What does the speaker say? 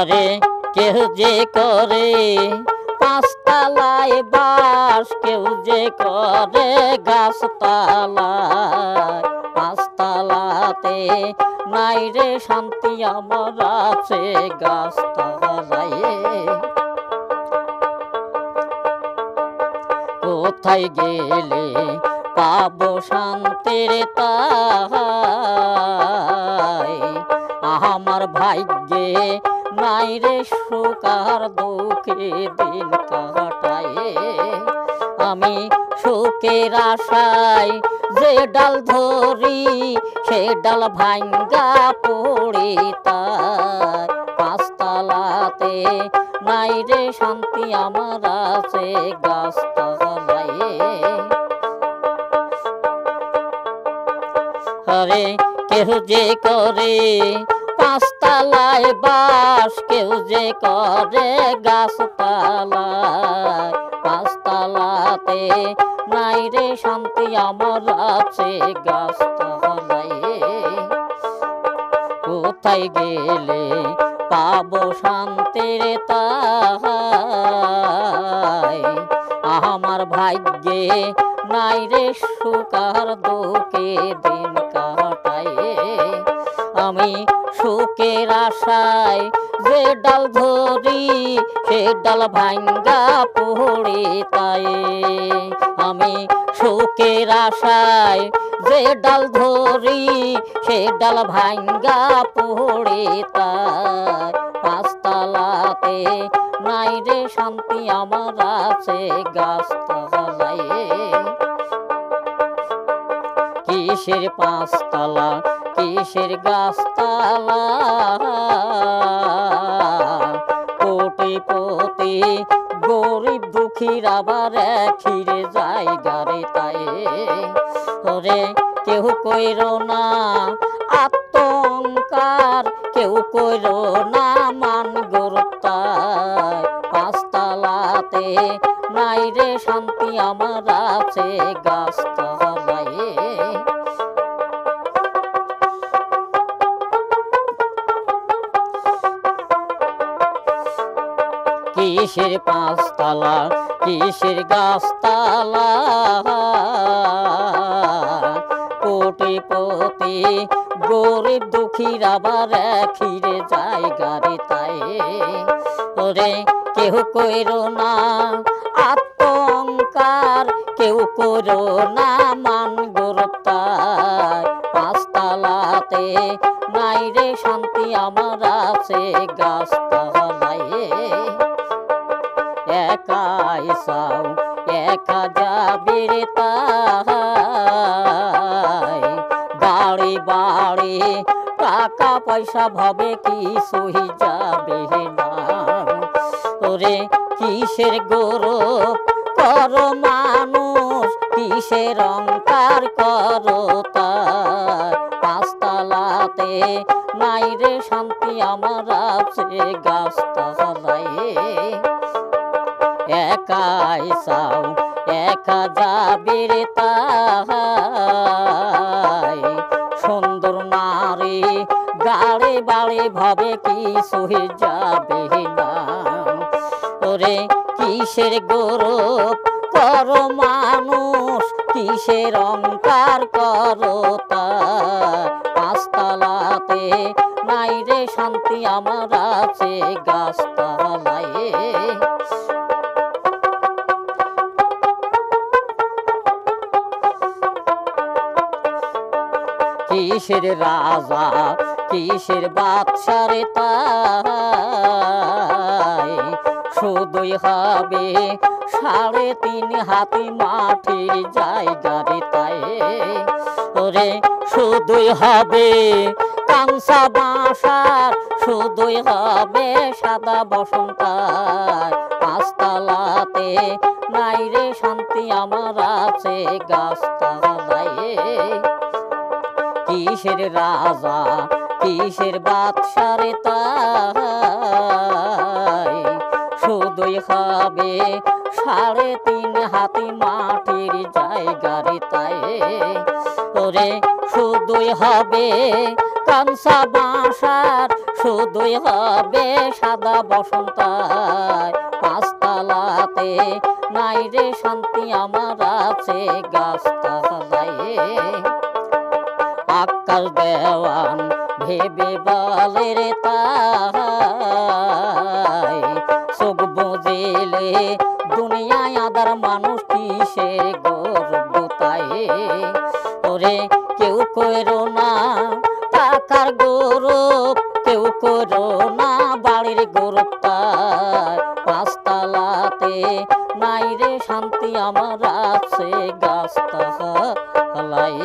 আরে কেউ যে করে পাঁচতলায় বাস, কেউ যে করে গাছতলায়। পাঁচতলাতে নাই রে শান্তি, আমার আছে গাছতলায়। কোথায় গেলে পাবো শান্তির ঠাই, আমার ভাগ্যে নাই রে সুখ আর দুঃখে দিন কাটাই। আমি সুখের আশায় যে ডাল ধরি, সে ডাল ভাঙ্গা পড়ি তাই। পাঁচতলাতে নাই রে শান্তি, আমার আছে গাছতলায়। আরে কেউ যে করে পাঁচতলায় বাস, কেউ যে করে গাছতলায়। পাঁচতলাতে নাই রে শান্তি, আমার আছে গাছতলায়। কোথায় গেলে পাবো শান্তির ঠাই, আমার ভাগ্যে নাই রে সুখ আর দুঃখে দিন কাটাই। আমি সুখের আশায় যে ডাল ধরি, সে ডাল ভাঙ্গা পড়ি তাই। আমি সুখের আশায় যে ডাল ধরি, সে ডাল ভাঙ্গা পড়ি তাই। পাঁচতলাতে নাই রে শান্তি, আমার আছে গাছতলায়। কিসের পাঁচতলা, কিসের গাছতলা, কোটিপতি গরিব দুঃখীর আবার একই জায়গা রে তাই। ওরে কেউ কইরো না আতঙ্কার, কেউ কইরো না মান গরতায়। পাঁচতলাতে নাই রে শান্তি, আমার আছে গাছতলায়। কিসের পাঁচতলা, কিসের গাছতলা, কোটিপতি গরিব দুঃখীর আবার একই জায়গা রে তাই। ওরে কেউ কইরো না আতঙ্কার, কেউ কইরো না মান গরতায়। পাঁচতলাতে নাই রে শান্তি, আমার আছে গাছতলায়। একাই চাও একা যাবি রে তাই, বাড়ি বাড়ি টাকা পয়সা ভাবে কিছুই যাবে না। ওরে কিসের গৌরব করো মানুষ, কিসের অহংকার করো তাই। পাঁচতলাতে নাই রে শান্তি, আমার আছে গাছতলায়। একাই চাও একা যাবি রে তাই, সুন্দর নারী গাড়ি বাড়ি ভাবে কিছুই যাবে না। ওরে কিসের গৌরব করো মানুষ, কিসের অহংকার করো তাই। পাঁচতলাতে নাই রে শান্তি, আমার আছে গাছতলায়। কিসের রাজা, কিসের বাদশা রে তাই, শুধুই হবে 3.5 হাতি মাটির জায়গা রে তাই। ওরে শুধুই হবে কাংসা বাসার, শুধুই হবে সাদা বসন্তায়। পাঁচতলাতে নাই রে শান্তি, আমার আছে গাছতলায়। কিসের রাজা, কিসের বাদশা রে তাই, শুধুই হবে 3.5 হাতি মাটির জায়গা রে তাই। ওরে শুধুই হবে কাঞ্চা বাসার শুধুই হবে সাদা বসন্তায়, পাঁচতলাতে নাই রে শান্তি আমার আছে গাছতলায়। আকাশ দেওয়ান ভেবে বলে রে তাই, চোখ বুঝিলে দুনিয়ায় আদার মানুষ কিসের গর্ব তাই। ওরে কেউ কইরো না টাকার গৌরব, কেউ কইরো না বাড়ির গৌরব তাই, পাঁচতলাতে নাই রে শান্তি আমার আছে গাছতলায়।